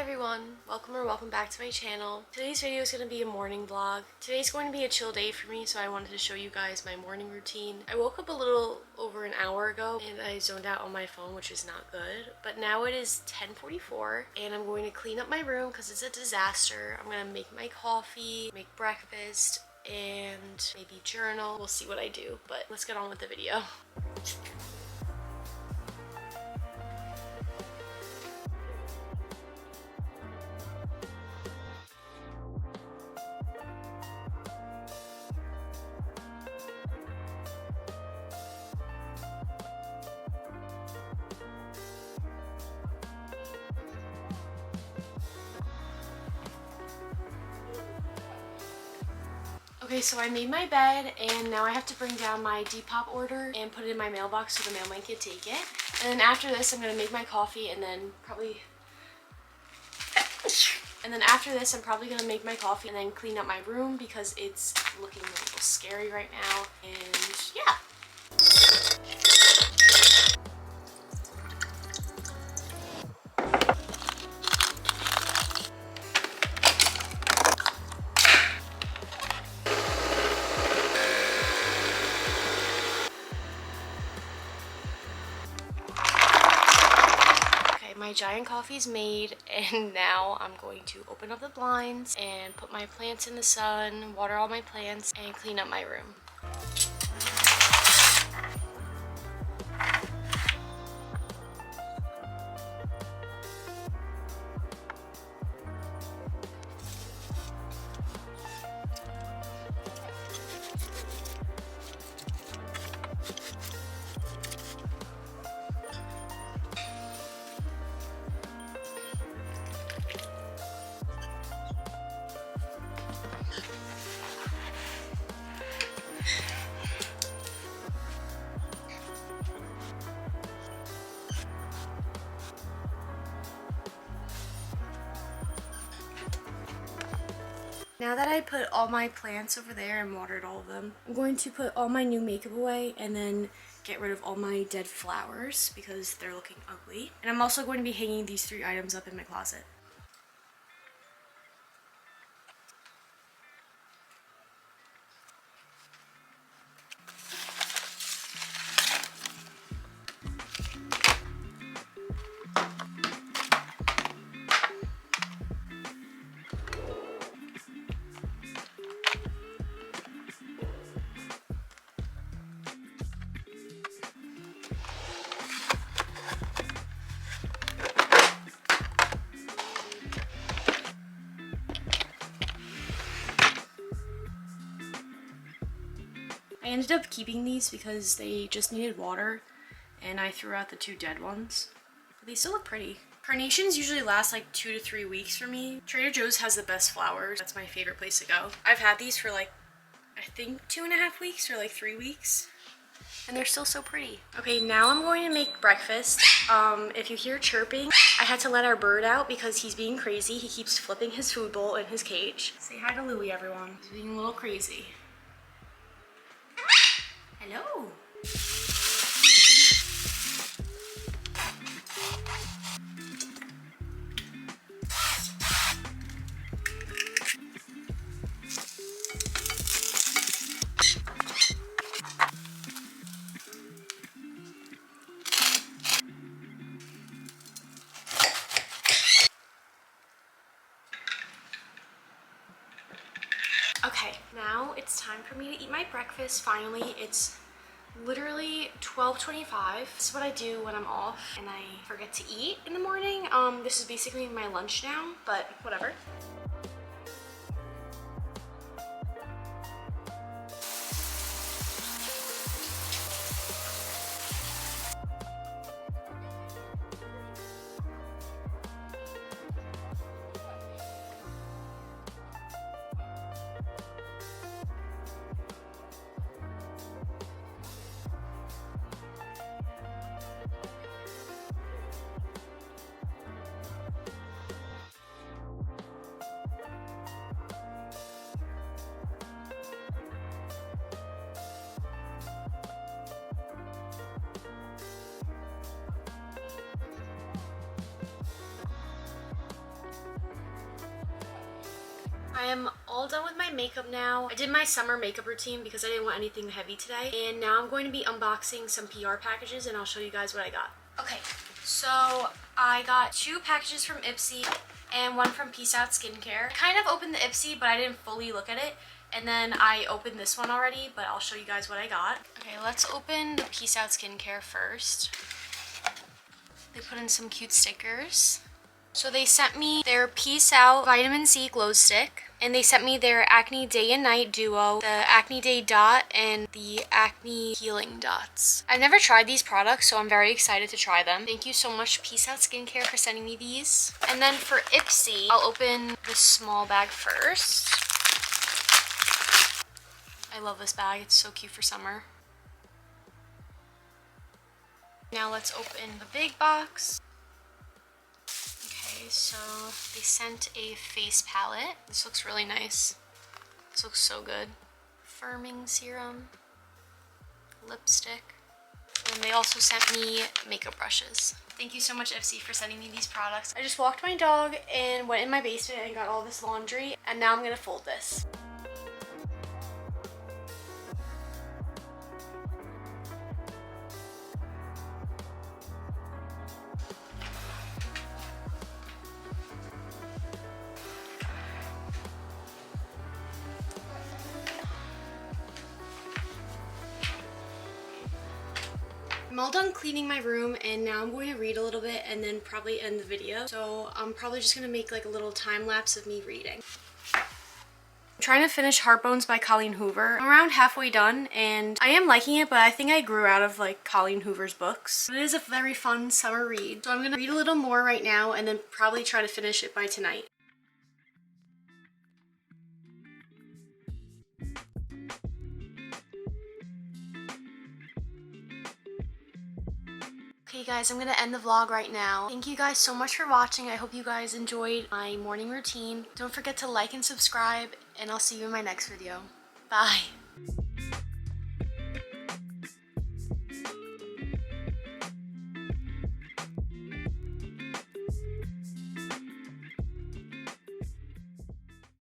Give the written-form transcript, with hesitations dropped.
everyone, welcome back to my channel. Today's video is going to be a morning vlog. Today's going to be a chill day for me, so I wanted to show you guys my morning routine. I woke up a little over an hour ago and I zoned out on my phone, which is not good, but now it is 10:44 and I'm going to clean up my room because it's a disaster. I'm going to make my coffee, make breakfast, and maybe journal. We'll see what I do, but let's get on with the video. Okay, so I made my bed and now I have to bring down my Depop order and put it in my mailbox so the mailman can take it. And then after this, I'm gonna make my coffee and then clean up my room because it's looking a little scary right now. And yeah. My giant coffee's made and now I'm going to open up the blinds and put my plants in the sun, water all my plants, and clean up my room. Now that I put all my plants over there and watered all of them, I'm going to put all my new makeup away and then get rid of all my dead flowers because they're looking ugly. And I'm also going to be hanging these 3 items up in my closet. I ended up keeping these because they just needed water and I threw out the 2 dead ones. But they still look pretty. Carnations usually last like 2 to 3 weeks for me. Trader Joe's has the best flowers. That's my favorite place to go. I've had these for like, I think 2.5 weeks or like 3 weeks. And they're still so pretty. Okay, now I'm going to make breakfast. If you hear chirping, I had to let our bird out because he's being crazy. He keeps flipping his food bowl in his cage. Say hi to Louie, everyone. He's being a little crazy. Hello. Okay, now it's time for me to eat my breakfast. Finally, it's literally 12:25. This is what I do when I'm off and I forget to eat in the morning. This is basically my lunch now, but whatever. I am all done with my makeup now. I did my summer makeup routine because I didn't want anything heavy today. And now I'm going to be unboxing some PR packages and I'll show you guys what I got. Okay, so I got 2 packages from Ipsy and 1 from Peace Out Skincare. I kind of opened the Ipsy, but I didn't fully look at it. And then I opened this one already, but I'll show you guys what I got. Okay, let's open the Peace Out Skincare first. They put in some cute stickers. So they sent me their Peace Out Vitamin C Glow Stick. And they sent me their Acne Day and Night Duo, the Acne Day Dot, and the Acne Healing Dots. I've never tried these products, so I'm very excited to try them. Thank you so much, Peace Out Skincare, for sending me these. And then for Ipsy, I'll open this small bag first. I love this bag. It's so cute for summer. Now let's open the big box. Okay, so they sent a face palette. This looks really nice. This looks so good. Firming serum, lipstick, and they also sent me makeup brushes. Thank you so much, Ipsy, for sending me these products. I just walked my dog and went in my basement and got all this laundry, and now I'm gonna fold this. I'm all done cleaning my room and now I'm going to read a little bit and then probably end the video. So I'm probably just going to make like a little time lapse of me reading. I'm trying to finish Heartbones by Colleen Hoover. I'm around halfway done and I am liking it, but I think I grew out of like Colleen Hoover's books. But it is a very fun summer read. So I'm going to read a little more right now and then probably try to finish it by tonight. Okay guys, I'm gonna end the vlog right now. Thank you guys so much for watching. I hope you guys enjoyed my morning routine. Don't forget to like and subscribe, and I'll see you in my next video. Bye!